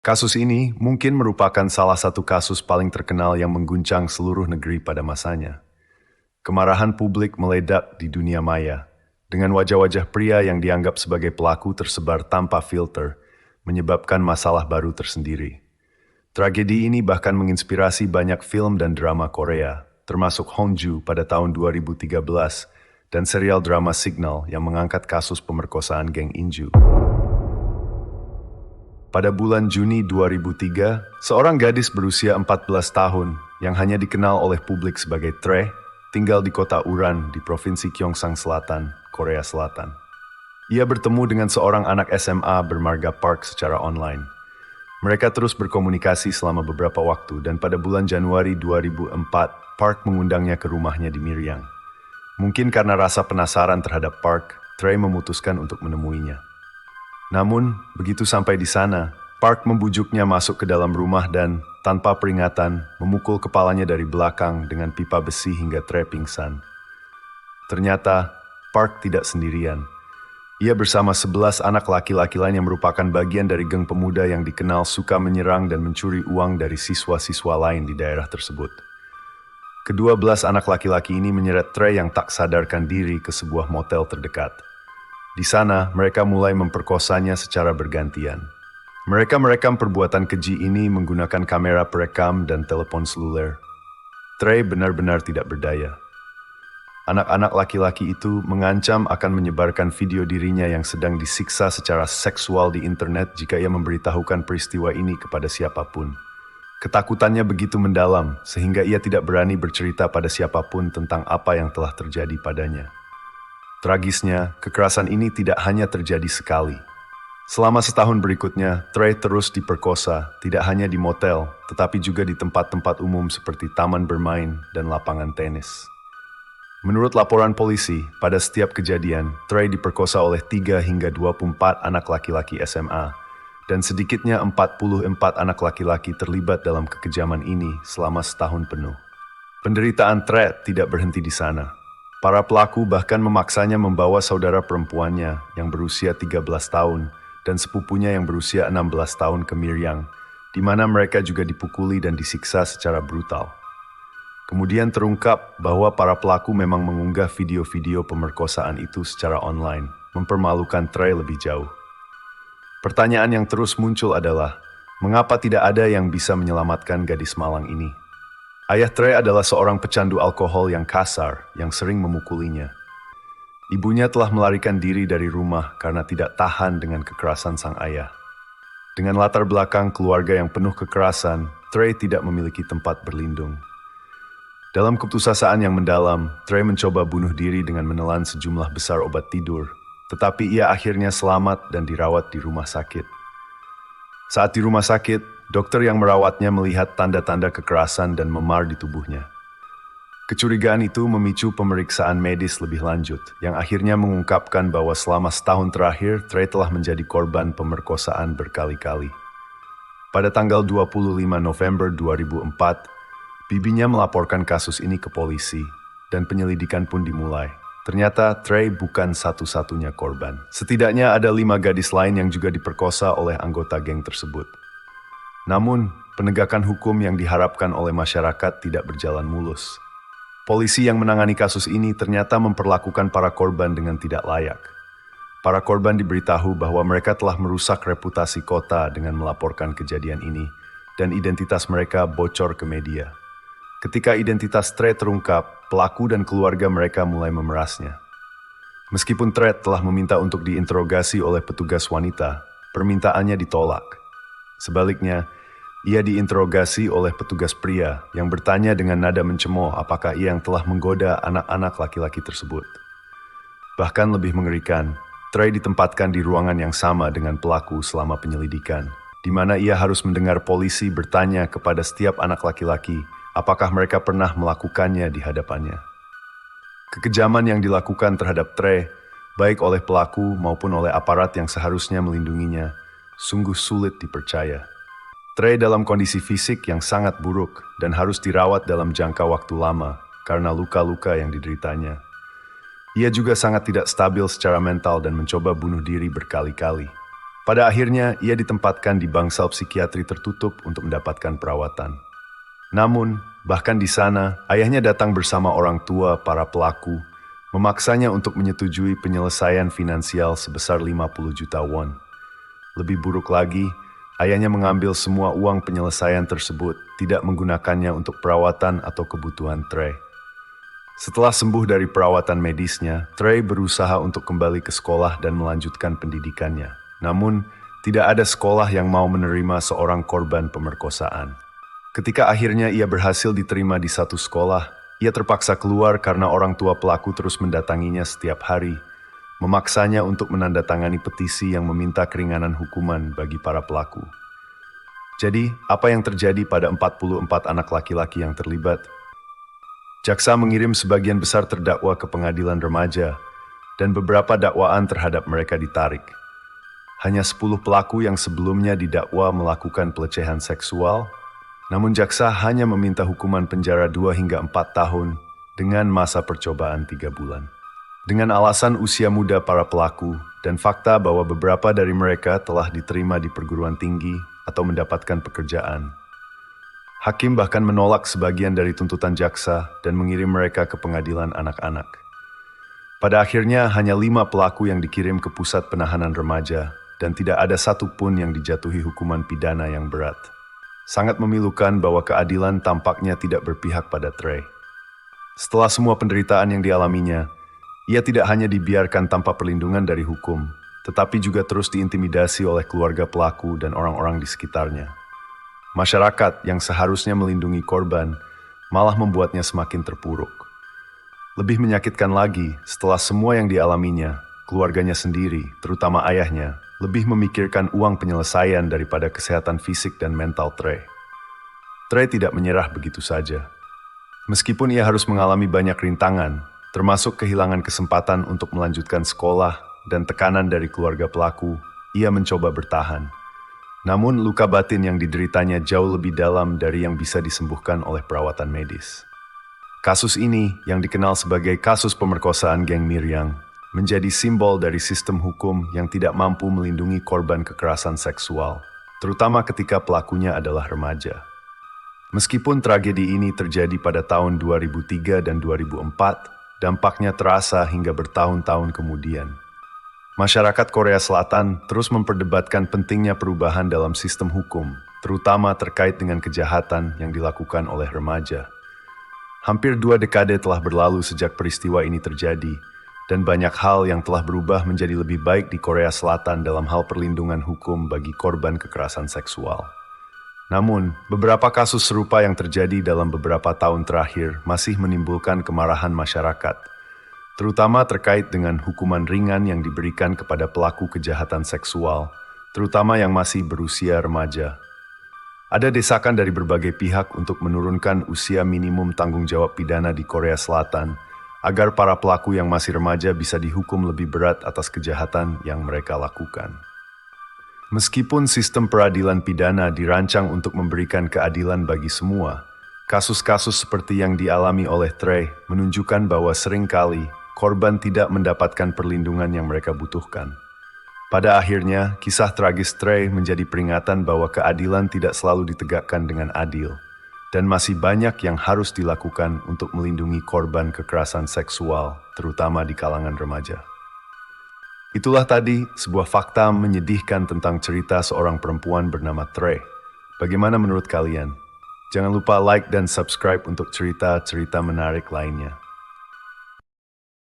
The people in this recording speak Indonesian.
Kasus ini mungkin merupakan salah satu kasus paling terkenal yang mengguncang seluruh negeri pada masanya. Kemarahan publik meledak di dunia maya, dengan wajah-wajah pria yang dianggap sebagai pelaku tersebar tanpa filter, menyebabkan masalah baru tersendiri. Tragedi ini bahkan menginspirasi banyak film dan drama Korea, termasuk Hongju pada tahun 2013, dan serial drama Signal yang mengangkat kasus pemerkosaan geng Inju. Pada bulan Juni 2003, seorang gadis berusia 14 tahun yang hanya dikenal oleh publik sebagai Tre, tinggal di kota Uran di Provinsi Gyeongsang Selatan, Korea Selatan. Ia bertemu dengan seorang anak SMA bermarga Park secara online. Mereka terus berkomunikasi selama beberapa waktu dan pada bulan Januari 2004, Park mengundangnya ke rumahnya di Miryang. Mungkin karena rasa penasaran terhadap Park, Tre memutuskan untuk menemuinya. Namun, begitu sampai di sana, Park membujuknya masuk ke dalam rumah dan, tanpa peringatan, memukul kepalanya dari belakang dengan pipa besi hingga Tre pingsan. Ternyata, Park tidak sendirian. Ia bersama 11 anak laki-laki lain yang merupakan bagian dari geng pemuda yang dikenal suka menyerang dan mencuri uang dari siswa-siswa lain di daerah tersebut. Ke-12 anak laki-laki ini menyeret Tre yang tak sadarkan diri ke sebuah motel terdekat. Di sana, mereka mulai memperkosanya secara bergantian. Mereka merekam perbuatan keji ini menggunakan kamera perekam dan telepon seluler. Tre benar-benar tidak berdaya. Anak-anak laki-laki itu mengancam akan menyebarkan video dirinya yang sedang disiksa secara seksual di internet jika ia memberitahukan peristiwa ini kepada siapapun. Ketakutannya begitu mendalam, sehingga ia tidak berani bercerita pada siapapun tentang apa yang telah terjadi padanya. Tragisnya, kekerasan ini tidak hanya terjadi sekali. Selama setahun berikutnya, Tre terus diperkosa, tidak hanya di motel, tetapi juga di tempat-tempat umum seperti taman bermain dan lapangan tenis. Menurut laporan polisi, pada setiap kejadian, Tre diperkosa oleh 3 hingga 24 anak laki-laki SMA, dan sedikitnya 44 anak laki-laki terlibat dalam kekejaman ini selama setahun penuh. Penderitaan Tre tidak berhenti di sana. Para pelaku bahkan memaksanya membawa saudara perempuannya yang berusia 13 tahun dan sepupunya yang berusia 16 tahun ke Miryang, di mana mereka juga dipukuli dan disiksa secara brutal. Kemudian terungkap bahwa para pelaku memang mengunggah video-video pemerkosaan itu secara online, mempermalukan Tre lebih jauh. Pertanyaan yang terus muncul adalah, mengapa tidak ada yang bisa menyelamatkan gadis malang ini? Ayah Tre adalah seorang pecandu alkohol yang kasar, yang sering memukulinya. Ibunya telah melarikan diri dari rumah karena tidak tahan dengan kekerasan sang ayah. Dengan latar belakang keluarga yang penuh kekerasan, Tre tidak memiliki tempat berlindung. Dalam keputusasaan yang mendalam, Tre mencoba bunuh diri dengan menelan sejumlah besar obat tidur, tetapi ia akhirnya selamat dan dirawat di rumah sakit. Saat di rumah sakit, dokter yang merawatnya melihat tanda-tanda kekerasan dan memar di tubuhnya. Kecurigaan itu memicu pemeriksaan medis lebih lanjut, yang akhirnya mengungkapkan bahwa selama setahun terakhir, Tre telah menjadi korban pemerkosaan berkali-kali. Pada tanggal 25 November 2004, bibinya melaporkan kasus ini ke polisi, dan penyelidikan pun dimulai. Ternyata Tre bukan satu-satunya korban. Setidaknya ada 5 gadis lain yang juga diperkosa oleh anggota geng tersebut. Namun, penegakan hukum yang diharapkan oleh masyarakat tidak berjalan mulus. Polisi yang menangani kasus ini ternyata memperlakukan para korban dengan tidak layak. Para korban diberitahu bahwa mereka telah merusak reputasi kota dengan melaporkan kejadian ini, dan identitas mereka bocor ke media. Ketika identitas Tre terungkap, pelaku dan keluarga mereka mulai memerasnya. Meskipun Tre telah meminta untuk diinterogasi oleh petugas wanita, permintaannya ditolak. Sebaliknya, ia diinterogasi oleh petugas pria yang bertanya dengan nada mencemooh apakah ia yang telah menggoda anak-anak laki-laki tersebut. Bahkan lebih mengerikan, Tre ditempatkan di ruangan yang sama dengan pelaku selama penyelidikan, di mana ia harus mendengar polisi bertanya kepada setiap anak laki-laki apakah mereka pernah melakukannya di hadapannya. Kekejaman yang dilakukan terhadap Tre, baik oleh pelaku maupun oleh aparat yang seharusnya melindunginya, sungguh sulit dipercaya. Tre dalam kondisi fisik yang sangat buruk dan harus dirawat dalam jangka waktu lama karena luka-luka yang dideritanya. Ia juga sangat tidak stabil secara mental dan mencoba bunuh diri berkali-kali. Pada akhirnya, ia ditempatkan di bangsal psikiatri tertutup untuk mendapatkan perawatan. Namun, bahkan di sana, ayahnya datang bersama orang tua para pelaku, memaksanya untuk menyetujui penyelesaian finansial sebesar 50 juta won. Lebih buruk lagi, ayahnya mengambil semua uang penyelesaian tersebut, tidak menggunakannya untuk perawatan atau kebutuhan Trey. Setelah sembuh dari perawatan medisnya, Trey berusaha untuk kembali ke sekolah dan melanjutkan pendidikannya. Namun, tidak ada sekolah yang mau menerima seorang korban pemerkosaan. Ketika akhirnya ia berhasil diterima di satu sekolah, ia terpaksa keluar karena orang tua pelaku terus mendatanginya setiap hari, memaksanya untuk menandatangani petisi yang meminta keringanan hukuman bagi para pelaku. Jadi, apa yang terjadi pada 44 anak laki-laki yang terlibat? Jaksa mengirim sebagian besar terdakwa ke pengadilan remaja, dan beberapa dakwaan terhadap mereka ditarik. Hanya 10 pelaku yang sebelumnya didakwa melakukan pelecehan seksual, namun jaksa hanya meminta hukuman penjara 2 hingga 4 tahun dengan masa percobaan 3 bulan. Dengan alasan usia muda para pelaku dan fakta bahwa beberapa dari mereka telah diterima di perguruan tinggi atau mendapatkan pekerjaan, hakim bahkan menolak sebagian dari tuntutan jaksa dan mengirim mereka ke pengadilan anak-anak. Pada akhirnya hanya 5 pelaku yang dikirim ke pusat penahanan remaja dan tidak ada satupun yang dijatuhi hukuman pidana yang berat. Sangat memilukan bahwa keadilan tampaknya tidak berpihak pada Trey. Setelah semua penderitaan yang dialaminya, ia tidak hanya dibiarkan tanpa perlindungan dari hukum, tetapi juga terus diintimidasi oleh keluarga pelaku dan orang-orang di sekitarnya. Masyarakat yang seharusnya melindungi korban malah membuatnya semakin terpuruk. Lebih menyakitkan lagi, setelah semua yang dialaminya, keluarganya sendiri, terutama ayahnya, lebih memikirkan uang penyelesaian daripada kesehatan fisik dan mental Trey. Trey tidak menyerah begitu saja. Meskipun ia harus mengalami banyak rintangan, termasuk kehilangan kesempatan untuk melanjutkan sekolah dan tekanan dari keluarga pelaku, ia mencoba bertahan. Namun luka batin yang dideritanya jauh lebih dalam dari yang bisa disembuhkan oleh perawatan medis. Kasus ini, yang dikenal sebagai kasus pemerkosaan geng Miryang, menjadi simbol dari sistem hukum yang tidak mampu melindungi korban kekerasan seksual, terutama ketika pelakunya adalah remaja. Meskipun tragedi ini terjadi pada tahun 2003 dan 2004, dampaknya terasa hingga bertahun-tahun kemudian. Masyarakat Korea Selatan terus memperdebatkan pentingnya perubahan dalam sistem hukum, terutama terkait dengan kejahatan yang dilakukan oleh remaja. Hampir 2 dekade telah berlalu sejak peristiwa ini terjadi, dan banyak hal yang telah berubah menjadi lebih baik di Korea Selatan dalam hal perlindungan hukum bagi korban kekerasan seksual. Namun, beberapa kasus serupa yang terjadi dalam beberapa tahun terakhir masih menimbulkan kemarahan masyarakat, terutama terkait dengan hukuman ringan yang diberikan kepada pelaku kejahatan seksual, terutama yang masih berusia remaja. Ada desakan dari berbagai pihak untuk menurunkan usia minimum tanggung jawab pidana di Korea Selatan, agar para pelaku yang masih remaja bisa dihukum lebih berat atas kejahatan yang mereka lakukan. Meskipun sistem peradilan pidana dirancang untuk memberikan keadilan bagi semua, kasus-kasus seperti yang dialami oleh Trey menunjukkan bahwa seringkali korban tidak mendapatkan perlindungan yang mereka butuhkan. Pada akhirnya, kisah tragis Trey menjadi peringatan bahwa keadilan tidak selalu ditegakkan dengan adil, dan masih banyak yang harus dilakukan untuk melindungi korban kekerasan seksual, terutama di kalangan remaja. Itulah tadi sebuah fakta menyedihkan tentang cerita seorang perempuan bernama Trey. Bagaimana menurut kalian? Jangan lupa like dan subscribe untuk cerita-cerita menarik lainnya.